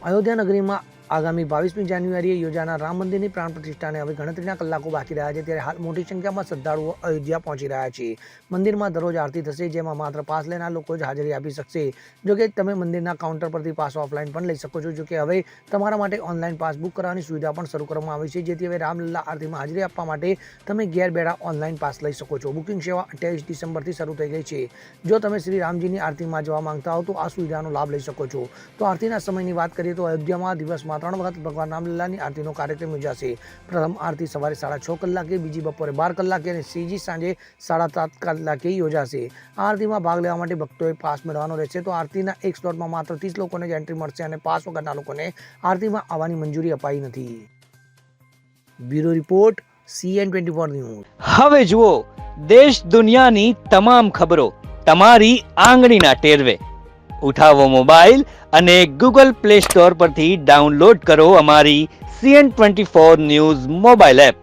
અયોધ્યા નગરીમાં આગામી 22મી જાન્યુઆરીએ યોજાનાર રામ મંદિરની પ્રાણ પ્રતિષ્ઠાને હવે ગણતરીના કલાકો બાકી રહ્યા છે, ત્યારે હાલ મોટી સંખ્યામાં શ્રદ્ધાળુઓ અયોધ્યા પહોંચી રહ્યા છે। મંદિરમાં દરરોજ આરતી થશે, જેમાં માત્ર પાસ લેનાર લોકો જ હાજરી આપી શકશે। જોકે તમે મંદિરના કાઉન્ટર પરથી પાસ ઓફલાઈન પણ લઈ શકો છો। જોકે હવે તમારા માટે ઓનલાઈન પાસ બુક કરવાની સુવિધા પણ શરૂ કરવામાં આવી છે, જેથી હવે રામલલ્લા આરતીમાં હાજરી આપવા માટે તમે ઘેર બેઠા ઓનલાઈન પાસ લઈ શકો છો। બુકિંગ સેવા 28 ડિસેમ્બરથી શરૂ થઈ ગઈ છે। જો તમે શ્રી રામજીની આરતીમાં જવા માંગતા હો તો આ સુવિધાનો લાભ લઈ શકો છો। તો આરતીના સમયની વાત કરીએ તો અયોધ્યામાં દિવસમાં 3 વખત ભગવાન રામલલ્લાની આરતીનો કાર્યક્રમ યોજાશે। પ્રથમ આરતી સવારે 6:30 કલાકે, બીજી બપોરે 12 કલાકે અને ત્રીજી સાંજે 7:30 કલાકે યોજાશે। આ આરતીમાં ભાગ લેવા માટે ભક્તોએ પાસ મેળવવાનો રહેશે। તો આરતીના એક સ્લોટમાં માત્ર 30 લોકોને જ એન્ટ્રી મળશે અને પાસ વગરના લોકોને આરતીમાં આવવાની મંજૂરી અપાઈ નથી। Bureau report, CN24 news. હવે જુઓ દેશ દુનિયાની તમામ ખબરો તમારી આંગળીના ટેરવે। ઉઠાવો મોબાઈલ અને ગૂગલ પ્લે સ્ટોર પરથી ડાઉનલોડ કરો અમારી CN24 ન્યૂઝ મોબાઈલ એપ।